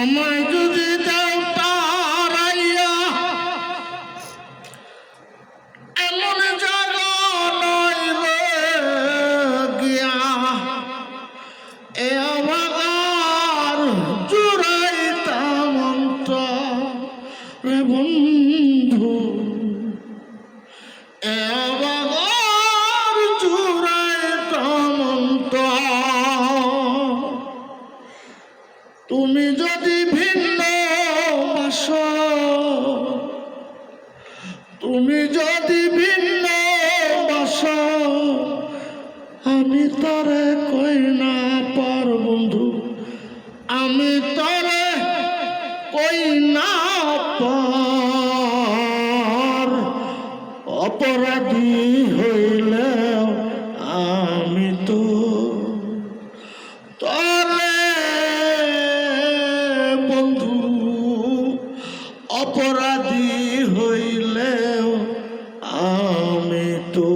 আমায় যদি দাও তারাইয়া এমন জায়গা নইলে গিয়া এ আমার জুড়াইতাম অন্তর রে বন্ধু, এ আমার জুড়াইতাম অন্তর। তুমি যদি ভিন্ন বাসো, তুমি যদি ভিন্ন বাসো, আমি তরে কই না পার বন্ধু, আমি তরে কই না পার। অপরাধী হইলেও আমি তো তরে বন্ধু, অপরাধী হইলেও আমি তো